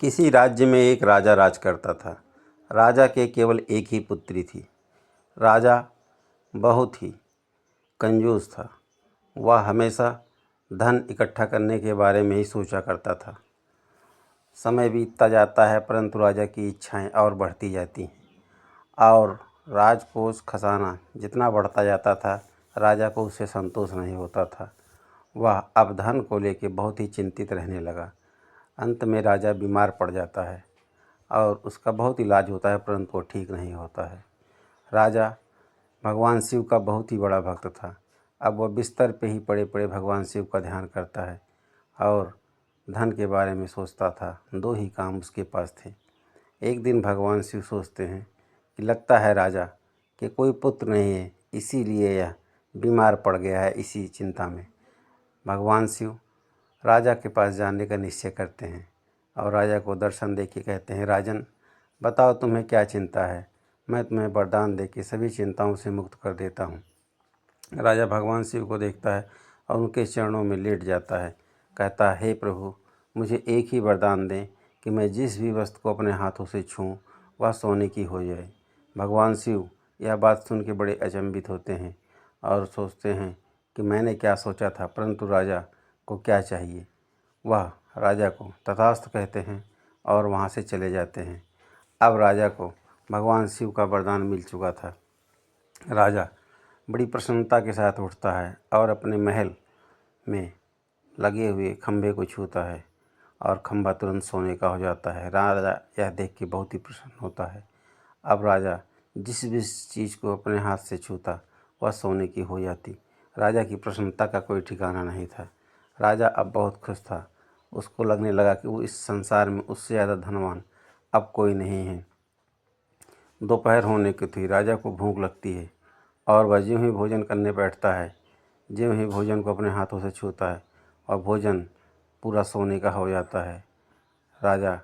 किसी राज्य में एक राजा राज करता था। राजा के केवल एक ही पुत्री थी। राजा बहुत ही कंजूस था। वह हमेशा धन इकट्ठा करने के बारे में ही सोचा करता था। समय बीतता जाता है, परंतु राजा की इच्छाएं और बढ़ती जाती हैं और राजकोष खजाना जितना बढ़ता जाता था, राजा को उससे संतोष नहीं होता था। वह अब धन को लेकर बहुत ही चिंतित रहने लगा। अंत में राजा बीमार पड़ जाता है और उसका बहुत इलाज होता है, परंतु वो ठीक नहीं होता है। राजा भगवान शिव का बहुत ही बड़ा भक्त था। अब वह बिस्तर पे ही पड़े पड़े भगवान शिव का ध्यान करता है और धन के बारे में सोचता था। दो ही काम उसके पास थे। एक दिन भगवान शिव सोचते हैं कि लगता है राजा कि कोई पुत्र नहीं है, इसीलिए यह बीमार पड़ गया है। इसी चिंता में भगवान शिव राजा के पास जाने का निश्चय करते हैं और राजा को दर्शन दे के कहते हैं, राजन बताओ तुम्हें क्या चिंता है, मैं तुम्हें वरदान दे के सभी चिंताओं से मुक्त कर देता हूँ। राजा भगवान शिव को देखता है और उनके चरणों में लेट जाता है। कहता है, हे प्रभु, मुझे एक ही वरदान दें कि मैं जिस भी वस्तु को अपने हाथों से छूऊं वह सोने की हो जाए। भगवान शिव यह बात सुन के बड़े अचंभित होते हैं और सोचते हैं कि मैंने क्या सोचा था, परंतु राजा को क्या चाहिए। वह राजा को तथास्तु कहते हैं और वहाँ से चले जाते हैं। अब राजा को भगवान शिव का वरदान मिल चुका था। राजा बड़ी प्रसन्नता के साथ उठता है और अपने महल में लगे हुए खंभे को छूता है और खंभा तुरंत सोने का हो जाता है। राजा यह देख के बहुत ही प्रसन्न होता है। अब राजा जिस भी चीज़ को अपने हाथ से छूता वह सोने की हो जाती। राजा की प्रसन्नता का कोई ठिकाना नहीं था। राजा अब बहुत खुश था। उसको लगने लगा कि वो इस संसार में उससे ज़्यादा धनवान अब कोई नहीं है। दोपहर होने की थी। राजा को भूख लगती है और वह ज्यों ही भोजन करने बैठता है, ज्यों ही भोजन को अपने हाथों से छूता है और भोजन पूरा सोने का हो जाता है। राजा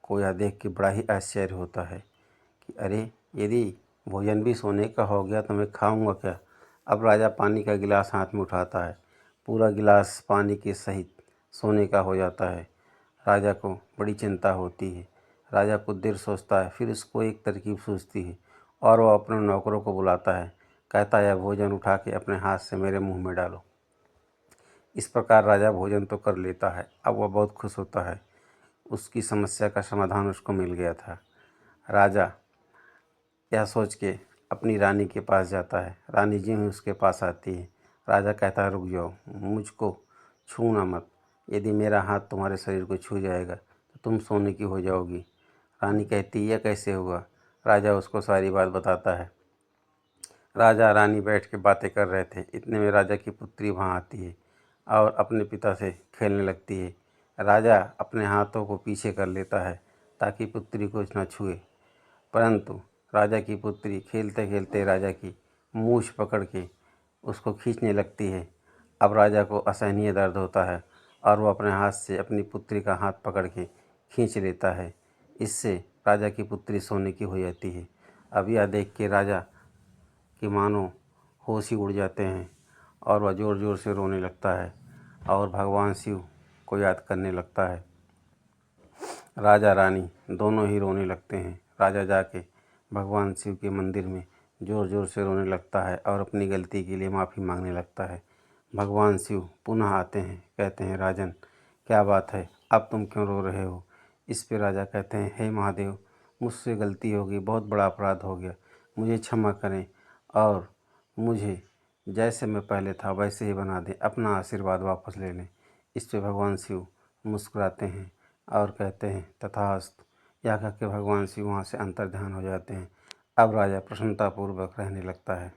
को यह देख के बड़ा ही आश्चर्य होता है कि अरे, यदि भोजन भी सोने का हो गया तो मैं खाऊंगा क्या। अब राजा पानी का गिलास हाथ में उठाता है। पूरा गिलास पानी के सहित सोने का हो जाता है। राजा को बड़ी चिंता होती है। राजा कुछ देर सोचता है, फिर उसको एक तरकीब सूझती है और वह अपने नौकरों को बुलाता है। कहता है, भोजन उठा के अपने हाथ से मेरे मुंह में डालो। इस प्रकार राजा भोजन तो कर लेता है। अब वह बहुत खुश होता है। उसकी समस्या का समाधान उसको मिल गया था। राजा यह सोच के अपनी रानी के पास जाता है। रानी जी ही उसके पास आती है। राजा कहता है, रुक जाओ, मुझको छूना मत। यदि मेरा हाथ तुम्हारे शरीर को छू जाएगा तो तुम सोने की हो जाओगी। रानी कहती, यह कैसे हुआ। राजा उसको सारी बात बताता है। राजा रानी बैठ के बातें कर रहे थे। इतने में राजा की पुत्री वहाँ आती है और अपने पिता से खेलने लगती है। राजा अपने हाथों को पीछे कर लेता है ताकि पुत्री को न छुए, परंतु राजा की पुत्री खेलते खेलते राजा की मूछ पकड़ के उसको खींचने लगती है। अब राजा को असहनीय दर्द होता है और वो अपने हाथ से अपनी पुत्री का हाथ पकड़ के खींच लेता है। इससे राजा की पुत्री सोने की हो जाती है। अब यह देख के राजा कि मानो होश ही उड़ जाते हैं और वह ज़ोर ज़ोर से रोने लगता है और भगवान शिव को याद करने लगता है। राजा रानी दोनों ही रोने लगते हैं। राजा जाके भगवान शिव के मंदिर में ज़ोर ज़ोर से रोने लगता है और अपनी गलती के लिए माफ़ी मांगने लगता है। भगवान शिव पुनः आते हैं। कहते हैं, राजन क्या बात है, अब तुम क्यों रो रहे हो। इस पे राजा कहते हैं, हे महादेव, मुझसे गलती हो गई, बहुत बड़ा अपराध हो गया, मुझे क्षमा करें और मुझे जैसे मैं पहले था वैसे ही बना दें, अपना आशीर्वाद वापस ले लें। इस पे भगवान शिव मुस्कुराते हैं और कहते हैं, तथास्तु। यह कह के भगवान शिव वहाँ से अंतर्ध्यान हो जाते हैं। अब राजा प्रसन्नतापूर्वक रहने लगता है।